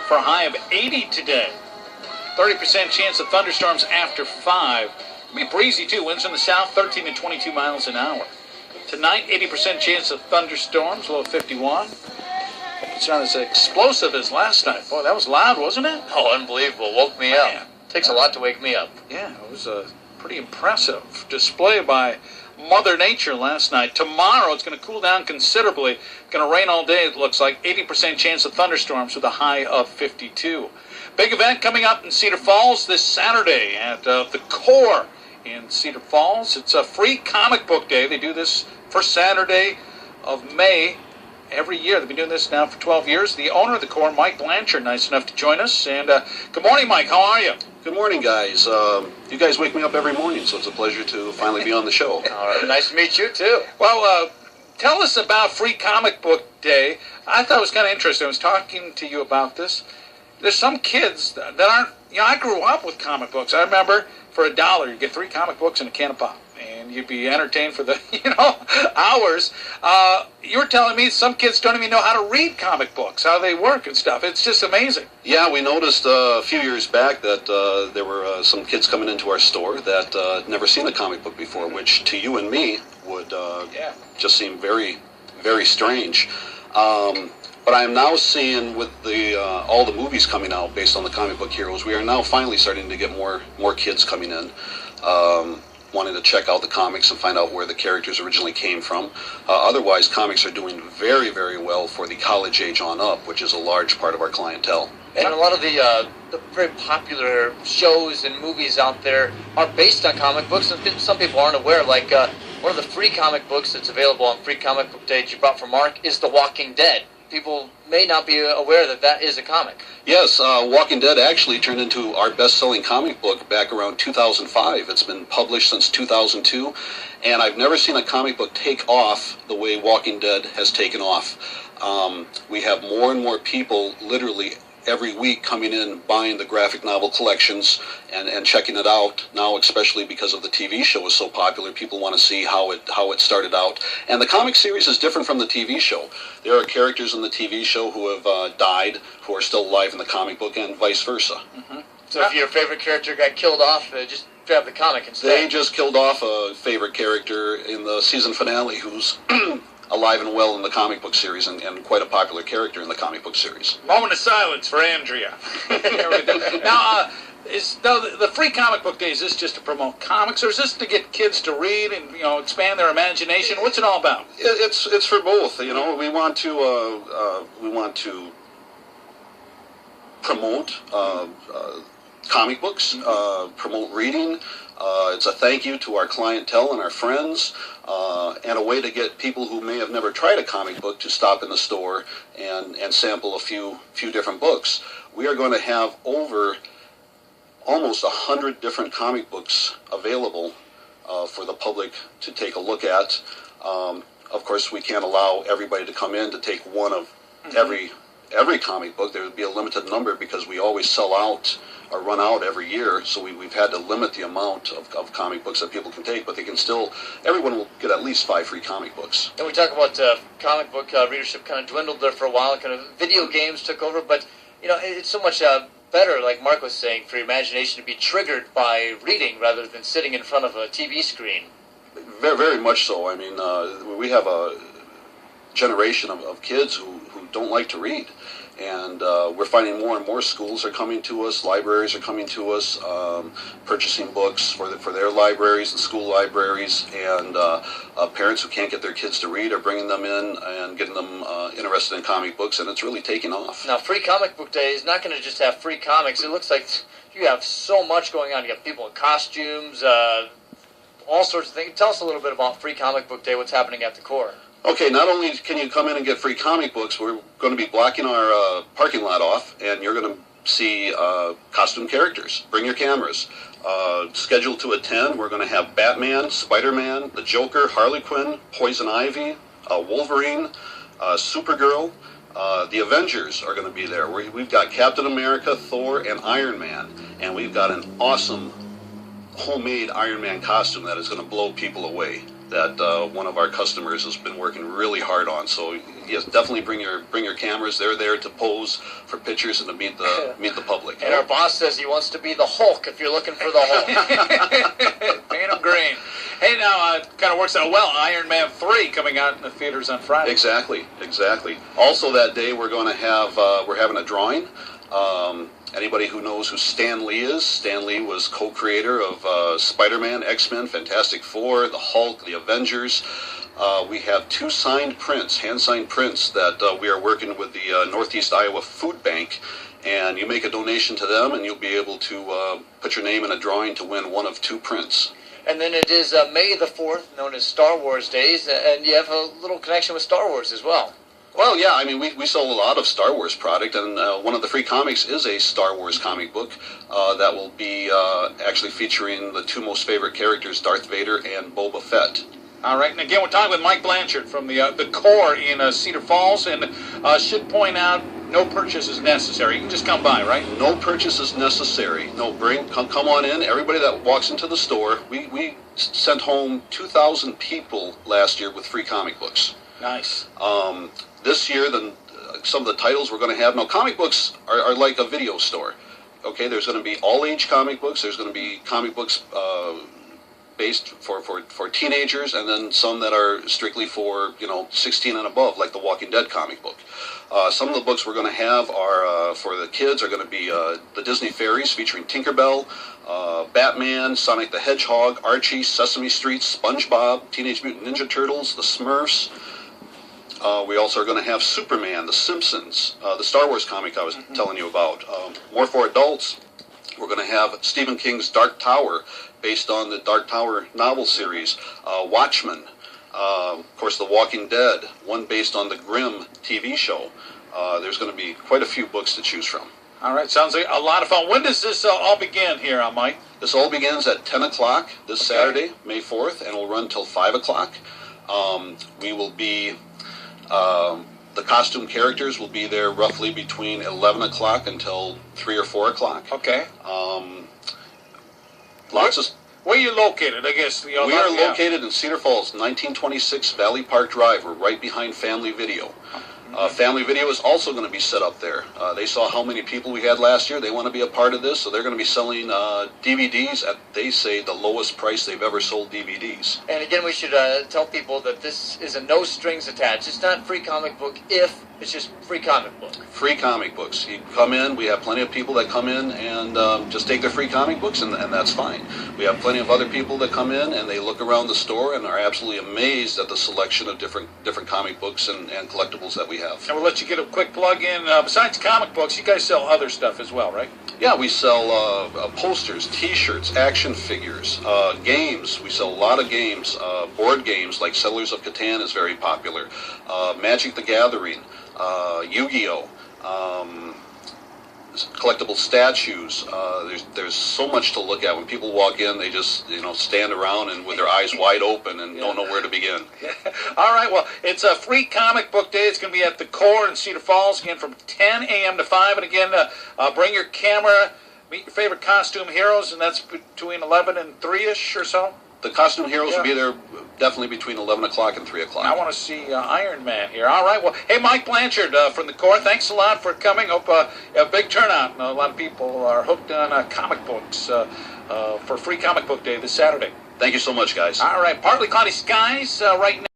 for a high of 80 today. 30% chance of thunderstorms after 5. It'll be breezy too. Winds from the south, 13 to 22 miles an hour. Tonight, 80% chance of thunderstorms, low of 51. It's not as explosive as last night. Boy, that was loud, wasn't it? Oh, unbelievable. Woke me up. Takes a lot to wake me up. Yeah, it was a pretty impressive display by Mother Nature last night. Tomorrow, it's going to cool down considerably. It's going to rain all day, it looks like. 80% chance of thunderstorms with a high of 52. Big event coming up in Cedar Falls this Saturday at the Core in Cedar Falls. It's a free comic book day. They do this first Saturday of May every year. They've been doing this now for 12 years. The owner of the Core, Mike Blanchard, nice enough to join us. And good morning, Mike. How are you? Good morning, guys. You guys wake me up every morning, so it's a pleasure to finally be on the show. All right. Nice to meet you, too. Well, tell us about Free Comic Book Day. I thought it was kind of interesting. I was talking to you about this. There's some kids that aren't, I grew up with comic books. I remember for $1, you get 3 comic books and a can of pop. And you'd be entertained for the, hours. You were telling me some kids don't even know how to read comic books, how they work and stuff. It's just amazing. Yeah, we noticed a few years back that there were some kids coming into our store that had never seen a comic book before, which to you and me would just seem very, very strange. But I am now seeing with the all the movies coming out based on the comic book heroes, we are now finally starting to get more kids coming in. Wanting to check out the comics and find out where the characters originally came from. Otherwise, comics are doing very, very well for the college age on up, which is a large part of our clientele. And a lot of the very popular shows and movies out there are based on comic books, and some people aren't aware. Like one of the free comic books that's available on Free Comic Book Day that you brought from Mark is The Walking Dead. People may not be aware that that is a comic. Yes, Walking Dead actually turned into our best-selling comic book back around 2005. It's been published since 2002, and I've never seen a comic book take off the way Walking Dead has taken off. We have more and more people literally every week coming in, buying the graphic novel collections and checking it out. Now, especially because of the TV show is so popular, people want to see how it started out. And the comic series is different from the TV show. There are characters in the TV show who have died, who are still alive in the comic book, and vice versa. Mm-hmm. So if your favorite character got killed off, just grab the comic instead. They just killed off a favorite character in the season finale who's alive and well in the comic book series and quite a popular character in the comic book series. Moment of silence for Andrea. Now, the Free Comic Book Day, is this just to promote comics, or is this to get kids to read and expand their imagination? What's it all about? It's for both. We want to promote comic books, promote reading. It's a thank you to our clientele and our friends, and a way to get people who may have never tried a comic book to stop in the store and sample a few different books. We are going to have over almost 100 different comic books available for the public to take a look at. Of course, we can't allow everybody to come in to take one of every comic book. There would be a limited number because we always sell out or run out every year, so we've had to limit the amount of comic books that people can take, but they can still, everyone will get at least 5 free comic books. And we talk about comic book readership kind of dwindled there for a while, kind of video games took over, but it's so much better, like Mark was saying, for your imagination to be triggered by reading rather than sitting in front of a TV screen. Very, very much so. I mean, we have a generation of kids who don't like to read. And we're finding more and more schools are coming to us, libraries are coming to us, purchasing books for their libraries and school libraries, and parents who can't get their kids to read are bringing them in and getting them interested in comic books, and it's really taking off. Now, Free Comic Book Day is not going to just have free comics. It looks like you have so much going on. You have people in costumes, all sorts of things. Tell us a little bit about Free Comic Book Day, what's happening at the Core. Okay, not only can you come in and get free comic books, we're going to be blocking our parking lot off, and you're going to see costume characters. Bring your cameras. Scheduled to attend, we're going to have Batman, Spider-Man, the Joker, Harley Quinn, Poison Ivy, Wolverine, Supergirl. The Avengers are going to be there. We've got Captain America, Thor, and Iron Man, and we've got an awesome homemade Iron Man costume that is going to blow people away. that one of our customers has been working really hard on. So yes, definitely bring your cameras. They're there to pose for pictures and to meet the public. And our boss says he wants to be the Hulk if you're looking for the Hulk. Paint him green. Hey, now it kind of works out well. Iron Man 3 coming out in the theaters on Friday. Exactly. Also that day we're going to have we're having a drawing. Anybody who knows who Stan Lee is, Stan Lee was co-creator of Spider-Man, X-Men, Fantastic Four, the Hulk, the Avengers. We have 2 signed prints, hand-signed prints, that we are working with the Northeast Iowa Food Bank, and you make a donation to them and you'll be able to put your name in a drawing to win one of 2 prints. And then it is May the 4th, known as Star Wars Days, and you have a little connection with Star Wars as well. Well, yeah, I mean, we sell a lot of Star Wars product, and one of the free comics is a Star Wars comic book that will be actually featuring the 2 most favorite characters, Darth Vader and Boba Fett. All right, and again, we're talking with Mike Blanchard from the core in Cedar Falls, and should point out, no purchase is necessary. You can just come by, right? No purchase is necessary. No, come on in. Everybody that walks into the store, we sent home 2,000 people last year with free comic books. Nice. This year, some of the titles we're going to have. Now, comic books are like a video store. Okay, there's going to be all-age comic books. There's going to be comic books based for teenagers, and then some that are strictly for 16 and above, like the Walking Dead comic book. Some of the books we're going to have are for the kids are going to be the Disney Fairies featuring Tinkerbell, Batman, Sonic the Hedgehog, Archie, Sesame Street, SpongeBob, Teenage Mutant Ninja Turtles, the Smurfs. We also are going to have Superman, The Simpsons, the Star Wars comic I was telling you about. More for adults. We're going to have Stephen King's Dark Tower, based on the Dark Tower novel series. Watchmen. Of course, The Walking Dead, one based on the Grimm TV show. There's going to be quite a few books to choose from. All right, sounds like a lot of fun. When does this all begin here, Mike? This all begins at 10 o'clock this Saturday, May 4th, and will run till 5 o'clock. We will be... the costume characters will be there roughly between 11 o'clock until 3 or 4 o'clock. Okay. Where are you located? I guess we are located in Cedar Falls, 1926 Valley Park Drive. We're right behind Family Video. Family Video is also going to be set up there. They saw how many people we had last year. They want to be a part of this, so they're going to be selling DVDs at, they say, the lowest price they've ever sold DVDs. And again, we should tell people that this is a no strings attached. It's not free comic book if it's just free comic book. Free comic books. You come in, we have plenty of people that come in and just take their free comic books, and that's fine. We have plenty of other people that come in and they look around the store and are absolutely amazed at the selection of different comic books and collectibles that we have. And we'll let you get a quick plug in. Besides comic books, you guys sell other stuff as well, right? Yeah, we sell posters, T-shirts, action figures, games. We sell a lot of games. Board games like Settlers of Catan is very popular. Magic the Gathering, Yu-Gi-Oh, collectible statues. There's so much to look at. When people walk in, they just stand around and with their eyes wide open and don't know where to begin. All right, well, it's a free comic book day. It's going to be at the core in Cedar Falls, again, from 10 a.m. to 5. And again, bring your camera, meet your favorite costume heroes, and that's between 11 and 3-ish or so. The costume heroes will be there definitely between 11 o'clock and 3 o'clock. I want to see Iron Man here. All right, well, hey, Mike Blanchard from the core, thanks a lot for coming. Hope a big turnout. A lot of people are hooked on comic books for Free Comic Book Day this Saturday. Thank you so much, guys. All right, partly cloudy skies right now.